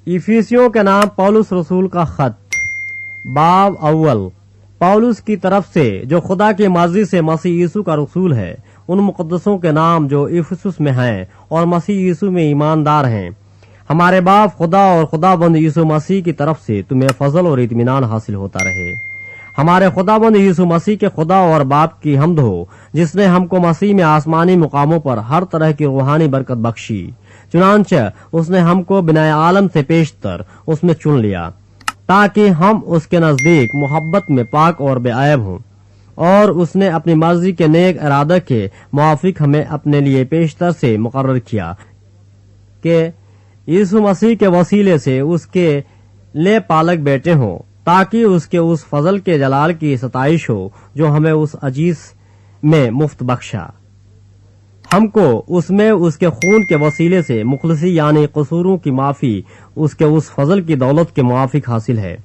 افیسیوں کے نام پولس رسول کا خط، باب اول۔ پولس کی طرف سے جو خدا کی مرضی سے مسیح یسوع کا رسول ہے، ان مقدسوں کے نام جو افسس میں ہیں اور مسیح یسوع میں ایماندار ہیں، ہمارے باپ خدا اور خدا بند یسوع مسیح کی طرف سے تمہیں فضل اور اطمینان حاصل ہوتا رہے۔ ہمارے خدا بند یسوع مسیح کے خدا اور باپ کی حمد ہو، جس نے ہم کو مسیح میں آسمانی مقاموں پر ہر طرح کی روحانی برکت بخشی، چنانچہ اس نے ہم کو بنائے عالم سے پیشتر اس میں چن لیا، تاکہ ہم اس کے نزدیک محبت میں پاک اور بے عیب ہوں، اور اس نے اپنی مرضی کے نیک ارادہ کے موافق ہمیں اپنے لیے پیشتر سے مقرر کیا کہ یسوع مسیح کے وسیلے سے اس کے لے پالک بیٹے ہوں، تاکہ اس کے اس فضل کے جلال کی ستائش ہو جو ہمیں اس عزیز میں مفت بخشا۔ ہم کو اس میں اس کے خون کے وسیلے سے مخلصی یعنی قصوروں کی معافی اس کے اس فضل کی دولت کے موافق حاصل ہے،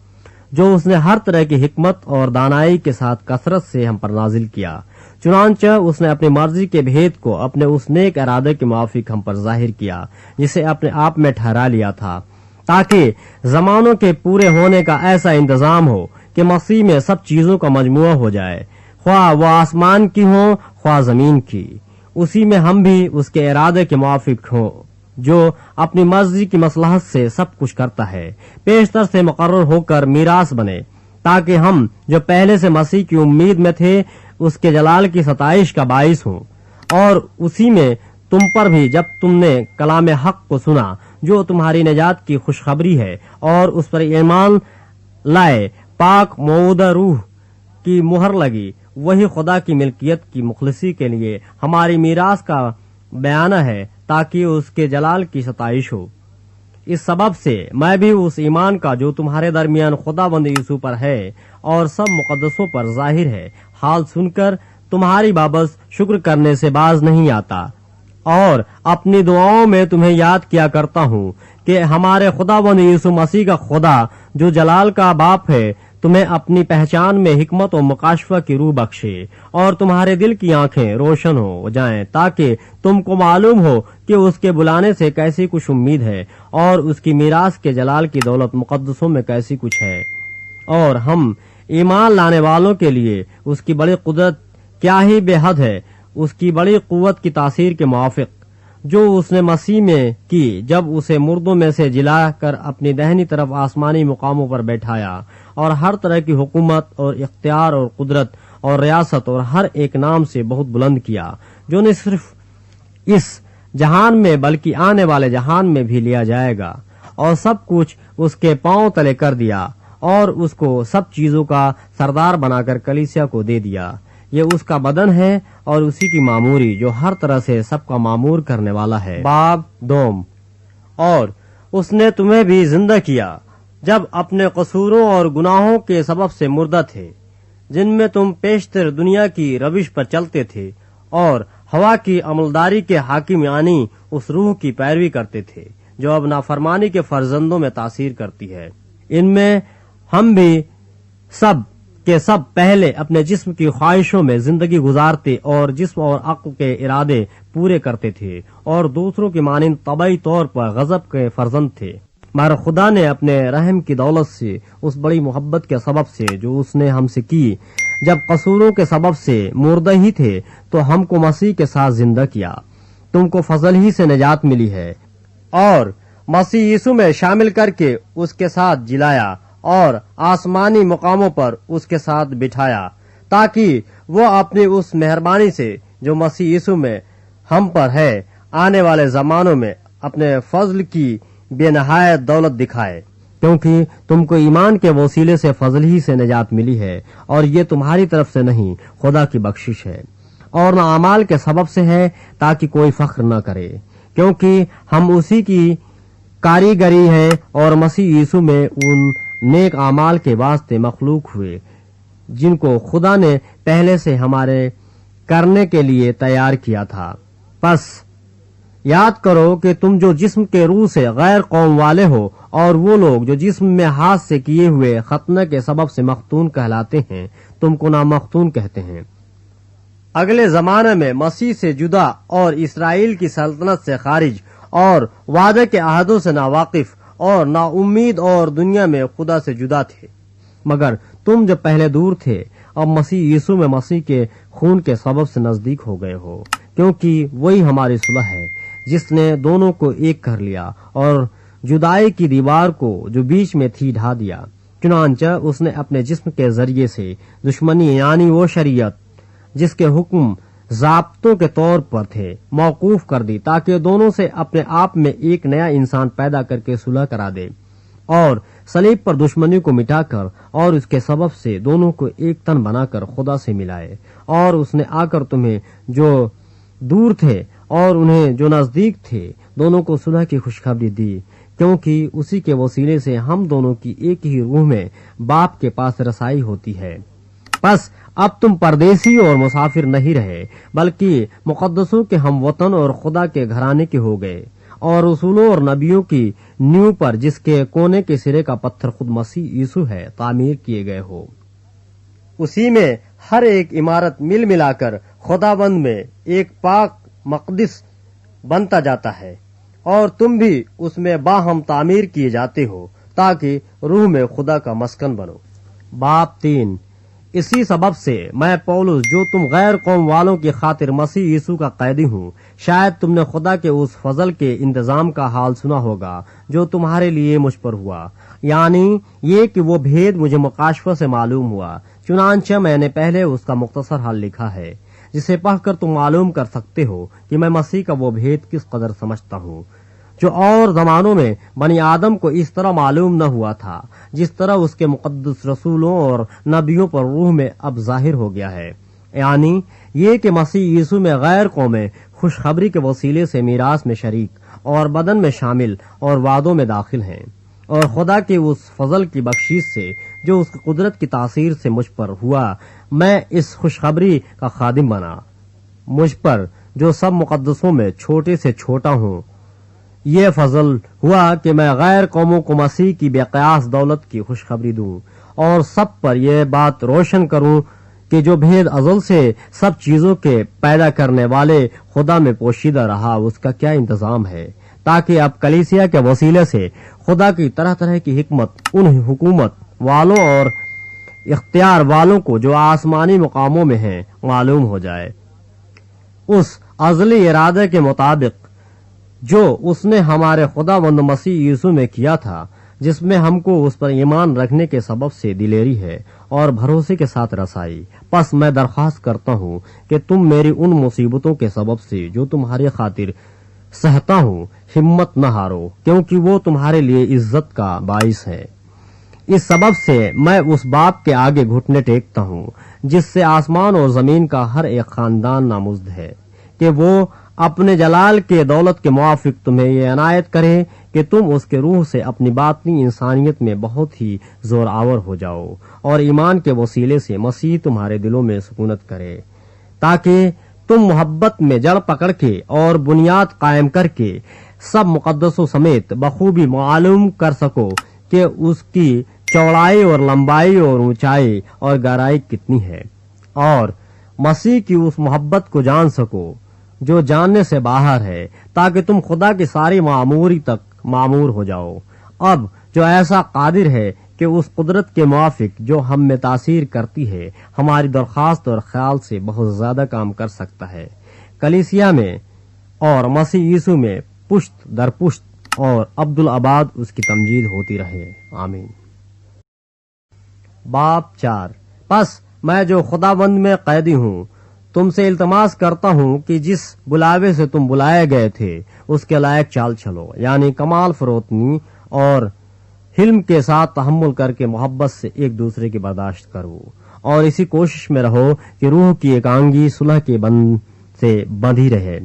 جو اس نے ہر طرح کی حکمت اور دانائی کے ساتھ کثرت سے ہم پر نازل کیا، چنانچہ اس نے اپنی مرضی کے بھید کو اپنے اس نیک ارادے کے موافق ہم پر ظاہر کیا، جسے اپنے آپ میں ٹھہرا لیا تھا، تاکہ زمانوں کے پورے ہونے کا ایسا انتظام ہو کہ مسیح میں سب چیزوں کا مجموعہ ہو جائے، خواہ وہ آسمان کی ہوں خواہ زمین کی۔ اسی میں ہم بھی اس کے ارادے کے موافق ہوں، جو اپنی مرضی کی مصلحت سے سب کچھ کرتا ہے، پیشتر سے مقرر ہو کر میراث بنے، تاکہ ہم جو پہلے سے مسیح کی امید میں تھے اس کے جلال کی ستائش کا باعث ہوں۔ اور اسی میں تم پر بھی جب تم نے کلام حق کو سنا، جو تمہاری نجات کی خوشخبری ہے، اور اس پر ایمان لائے، پاک موعودہ روح کی مہر لگی، وہی خدا کی ملکیت کی مخلصی کے لیے ہماری میراث کا بیانہ ہے، تاکہ اس کے جلال کی ستائش ہو۔ اس سبب سے میں بھی اس ایمان کا جو تمہارے درمیان خدا بند یسوع پر ہے اور سب مقدسوں پر ظاہر ہے، حال سن کر تمہاری بابت شکر کرنے سے باز نہیں آتا، اور اپنی دعاؤں میں تمہیں یاد کیا کرتا ہوں کہ ہمارے خدا بند یسوع مسیح کا خدا جو جلال کا باپ ہے، تمہیں اپنی پہچان میں حکمت و مکاشفہ کی روح بخشے، اور تمہارے دل کی آنکھیں روشن ہو جائیں، تاکہ تم کو معلوم ہو کہ اس کے بلانے سے کیسی کچھ امید ہے، اور اس کی میراث کے جلال کی دولت مقدسوں میں کیسی کچھ ہے، اور ہم ایمان لانے والوں کے لیے اس کی بڑی قدرت کیا ہی بے حد ہے، اس کی بڑی قوت کی تاثیر کے موافق جو اس نے مسیح میں کی، جب اسے مردوں میں سے جلا کر اپنی دہنی طرف آسمانی مقاموں پر بیٹھایا، اور ہر طرح کی حکومت اور اختیار اور قدرت اور ریاست اور ہر ایک نام سے بہت بلند کیا، جو نہ صرف اس جہان میں بلکہ آنے والے جہان میں بھی لیا جائے گا، اور سب کچھ اس کے پاؤں تلے کر دیا، اور اس کو سب چیزوں کا سردار بنا کر کلیسیا کو دے دیا۔ یہ اس کا بدن ہے اور اسی کی معموری، جو ہر طرح سے سب کا معمور کرنے والا ہے۔ باب دوم۔ اور اس نے تمہیں بھی زندہ کیا جب اپنے قصوروں اور گناہوں کے سبب سے مردہ تھے، جن میں تم پیشتر دنیا کی روش پر چلتے تھے، اور ہوا کی عملداری کے حاکم یعنی اس روح کی پیروی کرتے تھے جو اب نافرمانی کے فرزندوں میں تاثیر کرتی ہے۔ ان میں ہم بھی سب کے سب پہلے اپنے جسم کی خواہشوں میں زندگی گزارتے اور جسم اور عقل کے ارادے پورے کرتے تھے، اور دوسروں کی مانند طبعی طور پر غضب کے فرزند تھے، مگر خدا نے اپنے رحم کی دولت سے اس بڑی محبت کے سبب سے جو اس نے ہم سے کی، جب قصوروں کے سبب سے مردہ ہی تھے تو ہم کو مسیح کے ساتھ زندہ کیا۔ تم کو فضل ہی سے نجات ملی ہے، اور مسیح یسوع میں شامل کر کے اس کے ساتھ جلایا، اور آسمانی مقاموں پر اس کے ساتھ بٹھایا، تاکہ وہ اپنی اس مہربانی سے جو مسیح یسوع میں ہم پر ہے، آنے والے زمانوں میں اپنے فضل کی بے نہایت دولت دکھائے، کیونکہ تم کو ایمان کے وسیلے سے فضل ہی سے نجات ملی ہے، اور یہ تمہاری طرف سے نہیں، خدا کی بخشش ہے، اور نہ اعمال کے سبب سے ہے، تاکہ کوئی فخر نہ کرے، کیونکہ ہم اسی کی کاریگری ہیں، اور مسیح یسوع میں ان نیک اعمال کے واسطے مخلوق ہوئے، جن کو خدا نے پہلے سے ہمارے کرنے کے لیے تیار کیا تھا۔ پس یاد کرو کہ تم جو جسم کے روح سے غیر قوم والے ہو، اور وہ لوگ جو جسم میں ہاتھ سے کیے ہوئے ختنہ کے سبب سے مختون کہلاتے ہیں، تم کو نامختون کہتے ہیں۔ اگلے زمانے میں مسیح سے جدا اور اسرائیل کی سلطنت سے خارج اور وعدے کے عہدوں سے ناواقف اور نا امید اور دنیا میں خدا سے جدا تھے، مگر تم جب پہلے دور تھے اب مسیح یسوع میں مسیح کے خون کے سبب سے نزدیک ہو گئے ہو، کیونکہ وہی ہماری صلح ہے جس نے دونوں کو ایک کر لیا اور جدائی کی دیوار کو جو بیچ میں تھی ڈھا دیا۔ چنانچہ اس نے اپنے جسم کے ذریعے سے دشمنی یعنی وہ شریعت جس کے حکم ضابطوں کے طور پر تھے موقوف کر دی، تاکہ دونوں سے اپنے آپ میں ایک نیا انسان پیدا کر کے صلح کرا دے اور صلیب پر دشمنی کو مٹا کر اور اس کے سبب سے دونوں کو ایک تن بنا کر خدا سے ملائے۔ اور اس نے آ کر تمہیں جو دور تھے اور انہیں جو نزدیک تھے دونوں کو صلح کی خوشخبری دی، کیونکہ اسی کے وسیلے سے ہم دونوں کی ایک ہی روح میں باپ کے پاس رسائی ہوتی ہے۔ پس اب تم پردیسی اور مسافر نہیں رہے، بلکہ مقدسوں کے ہم وطن اور خدا کے گھرانے کے ہو گئے، اور رسولوں اور نبیوں کی نیو پر جس کے کونے کے سرے کا پتھر خود مسیح یسوع ہے تعمیر کیے گئے ہو۔ اسی میں ہر ایک عمارت مل ملا کر خداوند میں ایک پاک مقدس بنتا جاتا ہے، اور تم بھی اس میں باہم تعمیر کیے جاتے ہو تاکہ روح میں خدا کا مسکن بنو۔ باب 3۔ اسی سبب سے میں پولس جو تم غیر قوم والوں کی خاطر مسیح یسوع کا قیدی ہوں، شاید تم نے خدا کے اس فضل کے انتظام کا حال سنا ہوگا جو تمہارے لیے مجھ پر ہوا، یعنی یہ کہ وہ بھید مجھے مکاشفہ سے معلوم ہوا، چنانچہ میں نے پہلے اس کا مختصر حال لکھا ہے، جسے پڑھ کر تم معلوم کر سکتے ہو کہ میں مسیح کا وہ بھید کس قدر سمجھتا ہوں، جو اور زمانوں میں بنی آدم کو اس طرح معلوم نہ ہوا تھا، جس طرح اس کے مقدس رسولوں اور نبیوں پر روح میں اب ظاہر ہو گیا ہے، یعنی یہ کہ مسیح یسوع میں غیر قومیں خوشخبری کے وسیلے سے میراث میں شریک اور بدن میں شامل اور وعدوں میں داخل ہیں، اور خدا کے اس فضل کی بخشش سے جو اس کی قدرت کی تاثیر سے مجھ پر ہوا، میں اس خوشخبری کا خادم بنا۔ مجھ پر جو سب مقدسوں میں چھوٹے سے چھوٹا ہوں، یہ فضل ہوا کہ میں غیر قوموں کو مسیح کی بے قیاس دولت کی خوشخبری دوں، اور سب پر یہ بات روشن کروں کہ جو بھید ازل سے سب چیزوں کے پیدا کرنے والے خدا میں پوشیدہ رہا اس کا کیا انتظام ہے، تاکہ اب کلیسیا کے وسیلے سے خدا کی طرح طرح کی حکمت ان حکومت والوں اور اختیار والوں کو جو آسمانی مقاموں میں ہیں معلوم ہو جائے، اس ازلی ارادے کے مطابق جو اس نے ہمارے خداوند مسیح یسوع میں کیا تھا، جس میں ہم کو اس پر ایمان رکھنے کے سبب سے دلیری ہے اور بھروسے کے ساتھ رسائی۔ پس میں درخواست کرتا ہوں کہ تم میری ان مصیبتوں کے سبب سے جو تمہاری خاطر سہتا ہوں ہمت نہ ہارو، کیونکہ وہ تمہارے لیے عزت کا باعث ہے۔ اس سبب سے میں اس باپ کے آگے گھٹنے ٹیکتا ہوں جس سے آسمان اور زمین کا ہر ایک خاندان نامزد ہے، کہ وہ اپنے جلال کے دولت کے موافق تمہیں یہ عنایت کرے کہ تم اس کے روح سے اپنی باطنی انسانیت میں بہت ہی زور آور ہو جاؤ، اور ایمان کے وسیلے سے مسیح تمہارے دلوں میں سکونت کرے، تاکہ تم محبت میں جڑ پکڑ کے اور بنیاد قائم کر کے سب مقدسوں سمیت بخوبی معلوم کر سکو کہ اس کی چوڑائی اور لمبائی اور اونچائی اور گہرائی کتنی ہے، اور مسیح کی اس محبت کو جان سکو جو جاننے سے باہر ہے، تاکہ تم خدا کی ساری معموری تک معمور ہو جاؤ۔ اب جو ایسا قادر ہے کہ اس قدرت کے موافق جو ہم میں تاثیر کرتی ہے ہماری درخواست اور خیال سے بہت زیادہ کام کر سکتا ہے، کلیسیا میں اور مسیح یسوع میں پشت در پشت اور عبدالآباد اس کی تمجید ہوتی رہے، آمین۔ باب 4۔ پس میں جو خداوند میں قیدی ہوں تم سے التماس کرتا ہوں کہ جس بلاوے سے تم بلائے گئے تھے اس کے لائق چال چلو، یعنی کمال فروتنی اور حلم کے ساتھ تحمل کر کے محبت سے ایک دوسرے کی برداشت کرو، اور اسی کوشش میں رہو کہ روح کی ایکانگی صلح کے بند سے بندھی رہے۔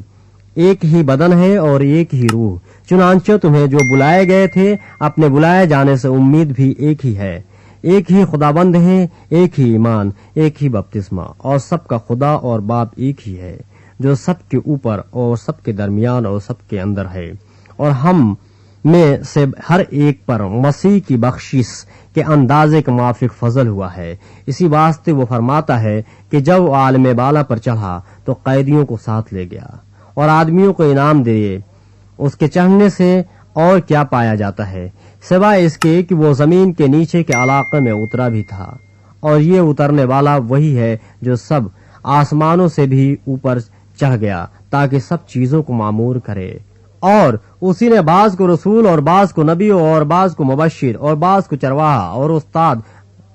ایک ہی بدن ہے اور ایک ہی روح، چنانچہ تمہیں جو بلائے گئے تھے اپنے بلائے جانے سے امید بھی ایک ہی ہے۔ ایک ہی خداوند ہے، ایک ہی ایمان، ایک ہی بپتسمہ، اور سب کا خدا اور باپ ایک ہی ہے، جو سب کے اوپر اور سب کے درمیان اور سب کے اندر ہے، اور ہم میں سے ہر ایک پر مسیح کی بخشش کے اندازے کے موافق فضل ہوا ہے۔ اسی واسطے وہ فرماتا ہے کہ جب وہ عالم بالا پر چڑھا تو قیدیوں کو ساتھ لے گیا اور آدمیوں کو انعام دیے اس کے چڑھنے سے اور کیا پایا جاتا ہے سوائے اس کے کہ وہ زمین کے نیچے کے علاقے میں اترا بھی تھا، اور یہ اترنے والا وہی ہے جو سب آسمانوں سے بھی اوپر چڑھ گیا تاکہ سب چیزوں کو معمور کرے، اور اسی نے بعض کو رسول اور بعض کو نبی اور بعض کو مبشر اور بعض کو چرواہا اور استاد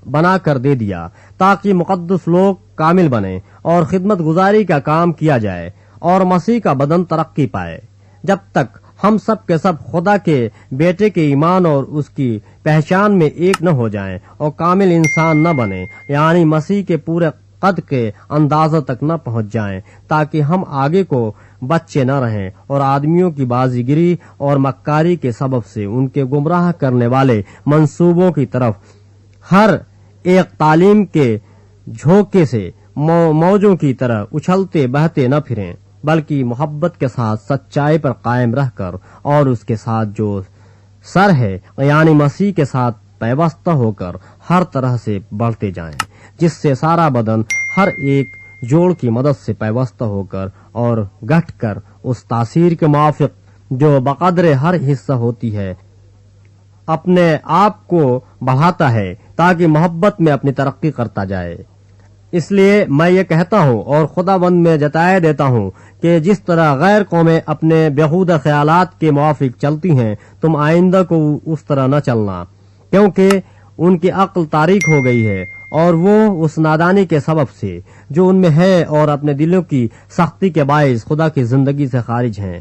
بنا کر دے دیا تاکہ مقدس لوگ کامل بنے اور خدمت گزاری کا کام کیا جائے اور مسیح کا بدن ترقی پائے، جب تک ہم سب کے سب خدا کے بیٹے کے ایمان اور اس کی پہچان میں ایک نہ ہو جائیں اور کامل انسان نہ بنے، یعنی مسیح کے پورے قد کے اندازہ تک نہ پہنچ جائیں، تاکہ ہم آگے کو بچے نہ رہیں اور آدمیوں کی بازی گری اور مکاری کے سبب سے ان کے گمراہ کرنے والے منصوبوں کی طرف ہر ایک تعلیم کے جھونکے سے موجوں کی طرح اچھلتے بہتے نہ پھریں، بلکہ محبت کے ساتھ سچائی پر قائم رہ کر اور اس کے ساتھ جو سر ہے یعنی مسیح کے ساتھ پیوستہ ہو کر ہر طرح سے بڑھتے جائیں، جس سے سارا بدن ہر ایک جوڑ کی مدد سے پیوستہ ہو کر اور گٹھ کر اس تاثیر کے موافق جو بقدر ہر حصہ ہوتی ہے اپنے آپ کو بڑھاتا ہے تاکہ محبت میں اپنی ترقی کرتا جائے۔ اس لیے میں یہ کہتا ہوں اور خدا بند میں جتائے دیتا ہوں کہ جس طرح غیر قومیں اپنے بیہودہ خیالات کے موافق چلتی ہیں، تم آئندہ کو اس طرح نہ چلنا، کیونکہ ان کی عقل تاریک ہو گئی ہے اور وہ اس نادانی کے سبب سے جو ان میں ہے اور اپنے دلوں کی سختی کے باعث خدا کی زندگی سے خارج ہیں۔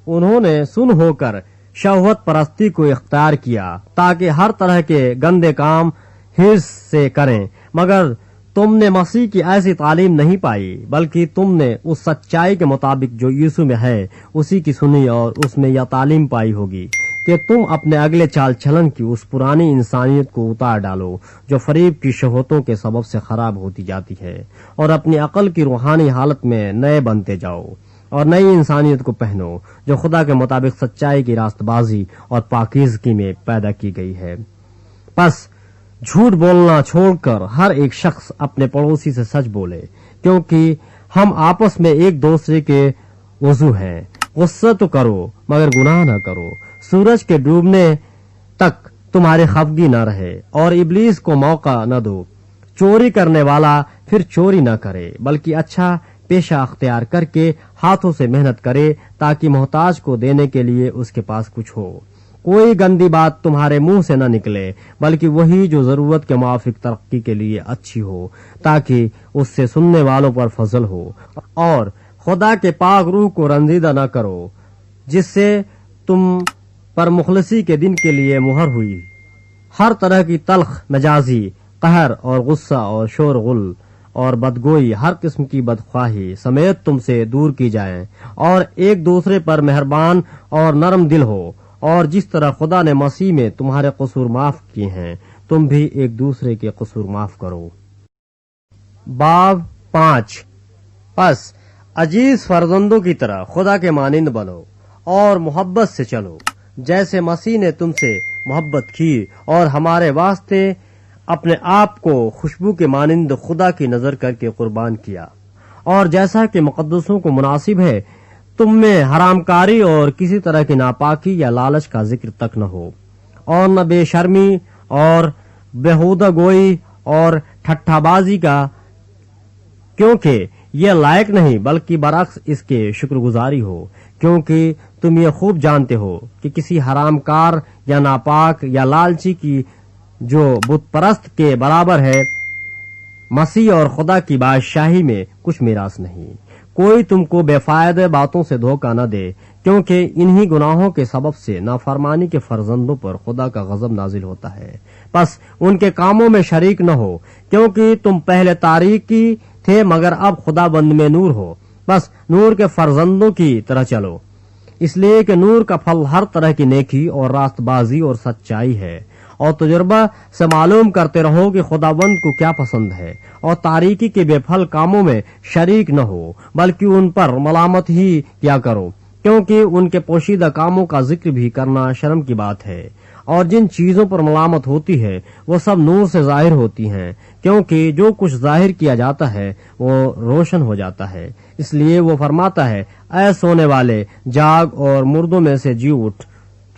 انہوں نے سن ہو کر شہوت پرستی کو اختیار کیا تاکہ ہر طرح کے گندے کام حرص سے کریں، مگر تم نے مسیح کی ایسی تعلیم نہیں پائی، بلکہ تم نے اس سچائی کے مطابق جو یسوع میں ہے اسی کی سنی اور اس میں یہ تعلیم پائی ہوگی کہ تم اپنے اگلے چال چلن کی اس پرانی انسانیت کو اتار ڈالو جو فریب کی شہوتوں کے سبب سے خراب ہوتی جاتی ہے، اور اپنی عقل کی روحانی حالت میں نئے بنتے جاؤ اور نئی انسانیت کو پہنو جو خدا کے مطابق سچائی کی راست بازی اور پاکیزگی میں پیدا کی گئی ہے۔ پس جھوٹ بولنا چھوڑ کر ہر ایک شخص اپنے پڑوسی سے سچ بولے، کیونکہ ہم آپس میں ایک دوسرے کے عضو ہیں۔ غصہ تو کرو مگر گناہ نہ کرو، سورج کے ڈوبنے تک تمہاری خفگی نہ رہے اور ابلیس کو موقع نہ دو۔ چوری کرنے والا پھر چوری نہ کرے بلکہ اچھا پیشہ اختیار کر کے ہاتھوں سے محنت کرے تاکہ محتاج کو دینے کے لیے اس کے پاس کچھ ہو۔ کوئی گندی بات تمہارے منہ سے نہ نکلے بلکہ وہی جو ضرورت کے موافق ترقی کے لیے اچھی ہو، تاکہ اس سے سننے والوں پر فضل ہو، اور خدا کے پاک روح کو رنجیدہ نہ کرو جس سے تم پر مخلصی کے دن کے لیے مہر ہوئی۔ ہر طرح کی تلخ مجازی، قہر اور غصہ اور شور غل اور بدگوئی، ہر قسم کی بدخواہی سمیت تم سے دور کی جائیں، اور ایک دوسرے پر مہربان اور نرم دل ہو، اور جس طرح خدا نے مسیح میں تمہارے قصور معاف کیے ہیں تم بھی ایک دوسرے کے قصور معاف کرو۔ باب 5۔ پس عزیز فرزندوں کی طرح خدا کے مانند بنو اور محبت سے چلو جیسے مسیح نے تم سے محبت کی اور ہمارے واسطے اپنے آپ کو خوشبو کے مانند خدا کی نظر کر کے قربان کیا، اور جیسا کہ مقدسوں کو مناسب ہے تم میں حرام کاری اور کسی طرح کی ناپاکی یا لالچ کا ذکر تک نہ ہو، اور نہ بے شرمی اور بیہودہ گوئی اور ٹھٹھا بازی کا، کیونکہ یہ لائق نہیں بلکہ برعکس اس کے شکر گزاری ہو، کیونکہ تم یہ خوب جانتے ہو کہ کسی حرام کار یا ناپاک یا لالچی کی جو بت پرست کے برابر ہے مسیح اور خدا کی بادشاہی میں کچھ میراث نہیں۔ کوئی تم کو بے فائدہ باتوں سے دھوکہ نہ دے، کیونکہ انہی گناہوں کے سبب سے نافرمانی کے فرزندوں پر خدا کا غضب نازل ہوتا ہے۔ پس ان کے کاموں میں شریک نہ ہو، کیونکہ تم پہلے تاریکی تھے مگر اب خدا بند میں نور ہو۔ بس نور کے فرزندوں کی طرح چلو، اس لیے کہ نور کا پھل ہر طرح کی نیکی اور راست بازی اور سچائی ہے، اور تجربہ سے معلوم کرتے رہو کہ خداوند کو کیا پسند ہے، اور تاریکی کے بے پھل کاموں میں شریک نہ ہو بلکہ ان پر ملامت ہی کیا کرو، کیونکہ ان کے پوشیدہ کاموں کا ذکر بھی کرنا شرم کی بات ہے، اور جن چیزوں پر ملامت ہوتی ہے وہ سب نور سے ظاہر ہوتی ہیں، کیونکہ جو کچھ ظاہر کیا جاتا ہے وہ روشن ہو جاتا ہے۔ اس لیے وہ فرماتا ہے، اے سونے والے جاگ اور مردوں میں سے جی اٹھ،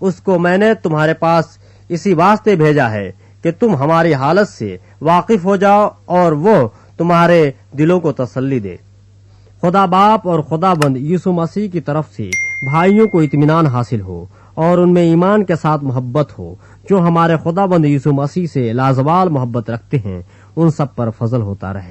اس کو میں نے تمہارے پاس اسی واسطے بھیجا ہے کہ تم ہماری حالت سے واقف ہو جاؤ اور وہ تمہارے دلوں کو تسلی دے۔ خدا باپ اور خدا بند یسوع مسیح کی طرف سے بھائیوں کو اطمینان حاصل ہو اور ان میں ایمان کے ساتھ محبت ہو، جو ہمارے خدا بند یسوع مسیح سے لازوال محبت رکھتے ہیں، ان سب پر فضل ہوتا رہے۔